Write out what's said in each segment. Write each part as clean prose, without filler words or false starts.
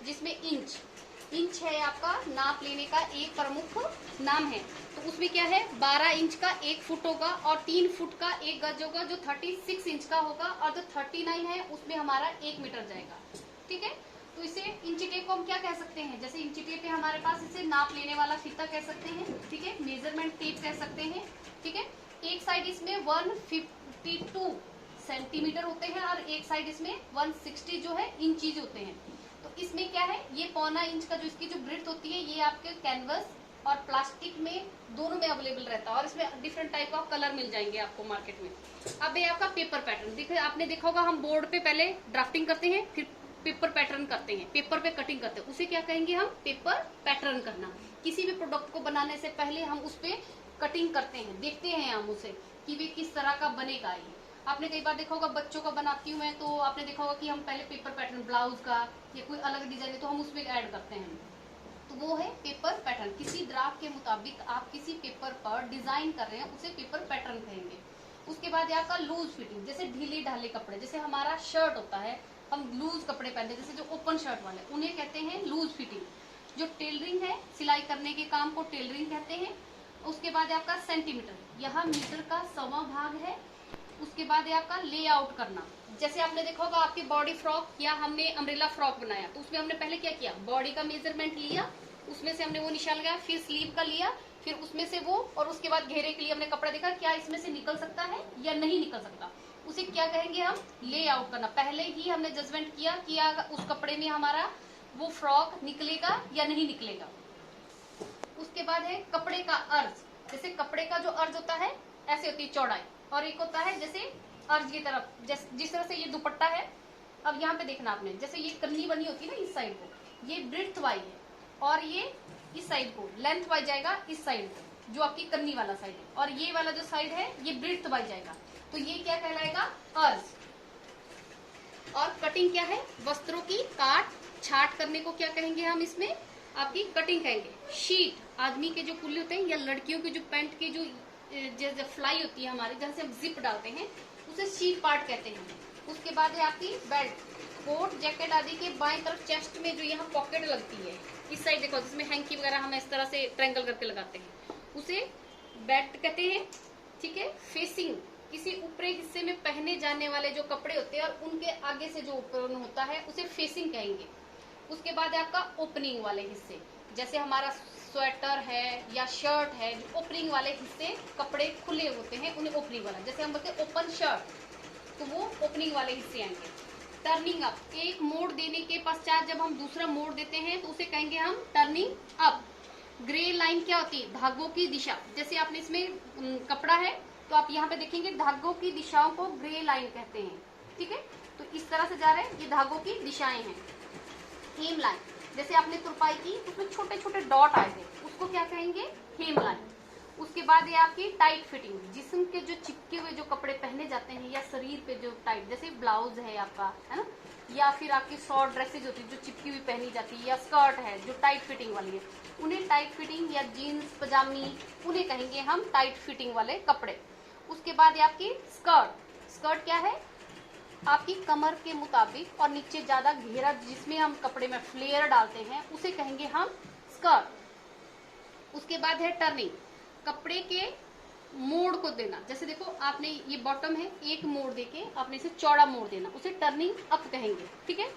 जिसमें इंच है आपका नाप लेने का एक प्रमुख नाम है। तो उसमें क्या है 12 इंच का 1 फुट होगा और 3 फुट का 1 गज होगा जो 36 इंच का होगा, और जो 39 है उसमें हमारा 1 मीटर जाएगा। ठीक है, तो इसे इंची टेप को हम क्या कह सकते हैं, जैसे इंची टेप है हमारे पास, इसे नाप लेने वाला फीता कह सकते हैं। ठीक है, मेजरमेंट टेप कह सकते हैं। ठीक है, एक साइड इसमें 152 सेंटीमीटर होते हैं और एक साइड इसमें 160 जो है इंचीज होते हैं। तो इसमें क्या है, ये पौना इंच का जो इसकी जो ब्रेड्थ होती है ये आपके कैनवस और प्लास्टिक में दोनों में अवेलेबल रहता है, और इसमें डिफरेंट टाइप ऑफ कलर मिल जाएंगे आपको मार्केट में। अब ये आपका पेपर पैटर्न देखिए, आपने देखा होगा हम बोर्ड पे पहले ड्राफ्टिंग करते हैं, फिर पेपर पैटर्न करते हैं, पेपर पे कटिंग करते हैं, उसे क्या कहेंगे हम, पेपर पैटर्न करना। किसी भी प्रोडक्ट को बनाने से पहले हम उस पे कटिंग करते हैं, देखते हैं हम उसे कि वे किस तरह का बनेगा। ये आपने कई बार देखा होगा, बच्चों का बनाती हूँ मैं, तो आपने देखा होगा कि हम पहले पेपर पैटर्न ब्लाउज का या कोई अलग डिजाइन है तो हम उसमें ऐड करते हैं, तो वो है पेपर पैटर्न। किसी ड्राफ्ट के मुताबिक आप किसी पेपर पर डिजाइन कर रहे हैं उसे पेपर पैटर्न कहेंगे। उसके बाद आपका लूज फिटिंग, जैसे ढीले ढाले कपड़े, जैसे हमारा शर्ट होता है, हम लूज कपड़े पहनते हैं, जैसे जो ओपन शर्ट वाले उन्हें कहते हैं लूज फिटिंग। जो टेलरिंग है, सिलाई करने के काम को टेलरिंग कहते हैं। उसके बाद आपका सेंटीमीटर, यहाँ मीटर का 1/4 भाग है। उसके बाद है आपका लेआउट करना, जैसे आपने देखा होगा आपकी बॉडी फ्रॉक या हमने अम्ब्रेला फ्रॉक बनाया, तो उसमें हमने पहले क्या किया, बॉडी का मेजरमेंट लिया, उसमें से हमने वो निशान लगाया, फिर स्लीव का लिया, फिर उसमें से वो, और उसके बाद घेरे के लिए हमने कपड़ा देखा क्या इसमें से निकल सकता है या नहीं निकल सकता, उसे क्या कहेंगे हम, ले आउट करना। पहले ही हमने जजमेंट किया कि उस कपड़े में हमारा वो फ्रॉक निकलेगा या नहीं निकलेगा। उसके बाद है कपड़े का अर्ज, जैसे कपड़े का जो अर्ज होता है ऐसे होती है चौड़ाई, और एक होता है जैसे अर्ज की तरफ, जिस तरह से ये दुपट्टा है। अब यहाँ पे देखना आपने, जैसे ये कन्नी बनी होती है ना इस साइड को, ये ब्रेड्थ वाइज है, और ये इस साइड को लेंथ वाइज जाएगा इस साइड को, जो आपकी कन्नी वाला साइड है, और ये वाला जो साइड है ये ब्रेड्थ वाइज जाएगा, तो ये क्या कहलाएगा, अर्ज। और कटिंग क्या है, वस्त्रों की काट छाट करने को क्या कहेंगे हम, इसमें आपकी कटिंग कहेंगे। शीट, आदमी के जो कुल्ले होते हैं या लड़कियों के जो पैंट के जो फ्लाई होती है हमारी, जहाँ से हम जिप डालते हैं, उसे शीट पार्ट कहते हैं। उसके बाद है आपकी बेल्ट, कोट जैकेट आदि के बाएं तरफ चेस्ट में जो यहाँ पॉकेट लगती है, इस साइड देखो जिसमें हैंकी वगैरह हम इस तरह से ट्रायंगल करके लगाते हैं, उसे बेल्ट कहते हैं। ठीक है, फेसिंग, किसी ऊपरी हिस्से में पहने जाने वाले जो कपड़े होते हैं और उनके आगे से जो ऊपर होता है उसे फेसिंग कहेंगे। उसके बाद है आपका ओपनिंग वाले हिस्से, जैसे हमारा स्वेटर है या शर्ट है, जो ओपनिंग वाले हिस्से कपड़े खुले होते हैं उन्हें ओपनिंग वाला, जैसे हम बोलते हैं ओपन शर्ट, तो वो ओपनिंग वाले हिस्से आएंगे। टर्निंग अप, एक मोड़ देने के पश्चात जब हम दूसरा मोड़ देते हैं तो उसे कहेंगे हम टर्निंग अप। ग्रे लाइन क्या होती है, धागों की दिशा, जैसे आपने इसमें कपड़ा है तो आप यहाँ पे देखेंगे धागों की दिशाओं को ग्रे लाइन कहते हैं। ठीक है, तो इस तरह से जा रहे हैं, ये धागों की दिशाएं हैं। हेम लाइन, जैसे आपने तुरपाई की उसमें छोटे छोटे डॉट आए थे, उसको क्या कहेंगे, हेम लाइन। उसके बाद ये आपकी टाइट फिटिंग, जिस्म के जो चिपके हुए जो कपड़े पहने जाते हैं या शरीर पे जो टाइट, जैसे ब्लाउज है आपका, है ना, या फिर आपकी शॉर्ट ड्रेसेज होती है जो चिपकी हुई पहनी जाती है, या स्कर्ट है जो टाइट फिटिंग वाली है, उन्हें टाइट फिटिंग, या जीन्स पजामी, उन्हें कहेंगे हम टाइट फिटिंग वाले कपड़े। उसके बाद ये आपकी स्कर्ट, स्कर्ट क्या है, आपकी कमर के मुताबिक और नीचे ज्यादा घेरा जिसमें हम कपड़े में फ्लेयर डालते हैं उसे कहेंगे हम स्कर्ट। उसके बाद है टर्निंग, कपड़े के मोड़ को देना, जैसे देखो आपने ये बॉटम है, एक मोड़ देके आपने इसे चौड़ा मोड़ देना, उसे टर्निंग अप कहेंगे। ठीक है,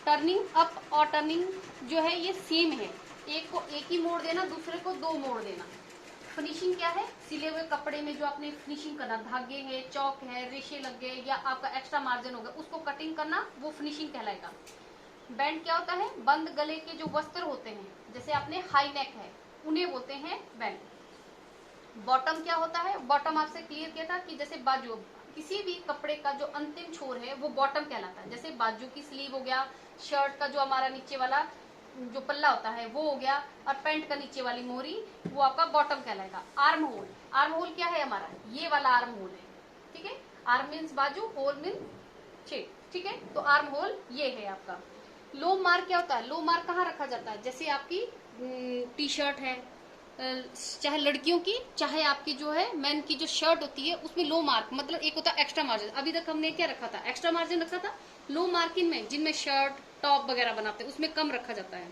टर्निंग अप और टर्निंग जो है ये सेम है, एक को एक ही मोड़ देना, दूसरे को 2 मोड़ देना। फिनिशिंग क्या है, सिले हुए कपड़े में जो आपने फिनिशिंग करना, धागे है, चौक है, रेशे लग गए या आपका एक्स्ट्रा मार्जिन हो गया, उसको कटिंग करना, वो फिनिशिंग कहलाएगा। बैंड क्या होता है, बंद गले के जो वस्त्र होते हैं, जैसे आपने हाई नेक है, उन्हें बोलते हैं बैंड। बॉटम क्या होता है, बॉटम आपसे क्लियर किया था कि जैसे बाजू, किसी भी कपड़े का जो अंतिम छोर है वो बॉटम कहलाता है, जैसे बाजू की स्लीव हो गया, शर्ट का जो हमारा नीचे वाला जो पल्ला होता है वो हो गया, और पैंट का नीचे वाली मोरी वो आपका बॉटम कहलाएगा। आर्म होल, आर्म होल क्या है हमारा, ये वाला आर्म होल है। ठीक है, आर्म मीन्स बाजू, होल मीन्स छेद। ठीक है, तो आर्म होल ये है आपका। लो मार्क क्या होता है, लो मार्क कहाँ रखा जाता है, जैसे आपकी टी शर्ट है, चाहे लड़कियों की चाहे आपकी जो है मैन की जो शर्ट होती है उसमें लो मार्क, मतलब एक होता है एक्स्ट्रा मार्जिन। अभी तक हमने क्या रखा था, एक्स्ट्रा मार्जिन रखा था। लो मार्किंग में जिनमें शर्ट टॉप वगैरह बनाते हैं उसमें कम रखा जाता है।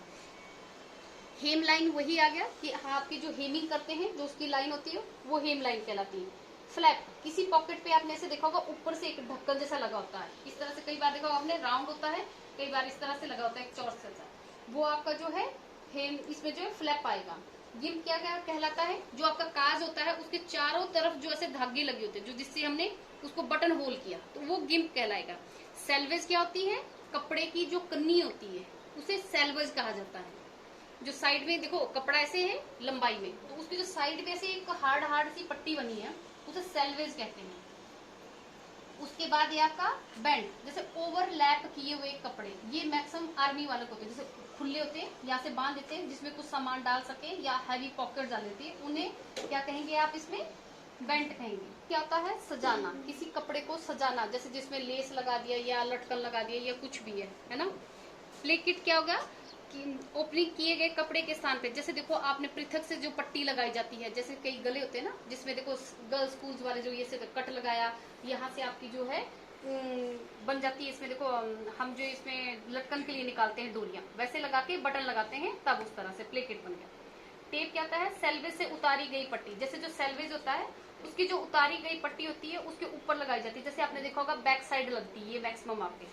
हेम लाइन वही आ गया कि हाँ आपकी जो हेमिंग करते हैं जो उसकी लाइन होती है वो हेम लाइन कहलाती है। फ्लैप, किसी पॉकेट पे आपने ऐसे देखा होगा ऊपर से एक ढक्कन जैसा लगा होता है, इस तरह से कई बार देखा होगा आपने, राउंड होता है, कई बार इस तरह से लगा होता है एक चौरस जैसा, वो आपका जो है हेम, इसमें जो है फ्लैप आएगा। गिम्प क्या क्या कहलाता है, जो आपका काज होता है उसके चारों तरफ जो ऐसे धागे लगे होते हैं जो जिससे हमने उसको बटन होल किया तो वो गिम्प कहलाएगा। सेल्वेज क्या होती है, कपड़े की जो कन्नी होती है उसे सेल्वेज कहा जाता है। जो साइड में देखो कपड़ा ऐसे है लंबाई में तो उसकी जो साइड पे से एक हार्ड हार्ड सी पट्टी बनी है उसे सेल्वेज कहते हैं। उसके बाद ये आपका बैंड, जैसे ओवरलैप किए हुए कपड़े, ये मैक्सिमम आर्मी वाले को होते हैं, जैसे खुले होते हैं यहाँ से बांध देते हैं जिसमें कुछ सामान डाल सके या हैवी पॉकेट डाल देते हैं, उन्हें क्या कहेंगे आप इसमें बेल्ट कहेंगे। क्या होता है सजाना, किसी कपड़े को सजाना, जैसे जिसमें लेस लगा दिया या लटकन लगा दिया या कुछ भी है ना। प्ले किट क्या होगा कि ओपनिंग किए गए कपड़े के स्थान पे, जैसे देखो आपने पृथक से जो पट्टी लगाई जाती है, जैसे कई गले होते हैं ना जिसमें देखो गर्ल्स स्कूल वाले जो ये से कट लगाया, यहाँ से आपकी जो है बन जाती है, इसमें देखो हम जो इसमें लटकन के लिए निकालते हैं डोरियां, वैसे लगा के बटन लगाते हैं तब उस तरह से प्ले किट बन गया। टेप क्या होता है, सेल्वेज से उतारी गई पट्टी, जैसे जो सेल्वेज होता है उसकी जो उतारी गई पट्टी होती है उसके ऊपर लगाई जाती है, जैसे आपने देखा होगा बैक साइड लगती है ये मैक्सिमम आपके